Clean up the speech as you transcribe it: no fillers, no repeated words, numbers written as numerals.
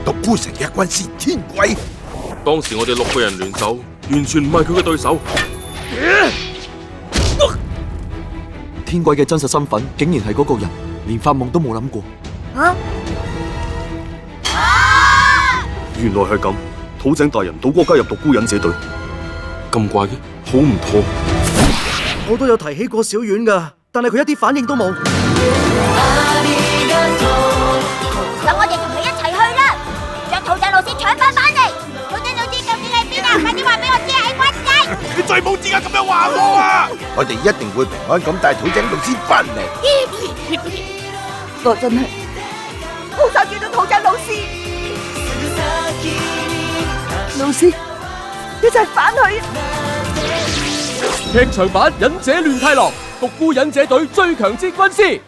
獨孤城嘅軍師天貴。當時我哋6個人聯手，完全唔係佢嘅對手。天貴嘅真實身份竟然係嗰個人，連發夢都冇諗過。原來係咁，土井大人倒戈加入獨孤忍者隊，咁怪嘅，好唔妥。我都有提起過小丸噶，但係佢一啲反應都冇。等我哋同佢一齊去啦，將土井老師搶翻嚟。土井老師究竟喺邊啊？快啲話俾我知喺乜嘢！你最冇資格咁樣話我啊！我哋一定會平安咁帶土井老師翻嚟。我真係好想見到土井老師。老師，一齊返去！劇場版《忍者亂太郎》獨孤忍者隊最強之軍師。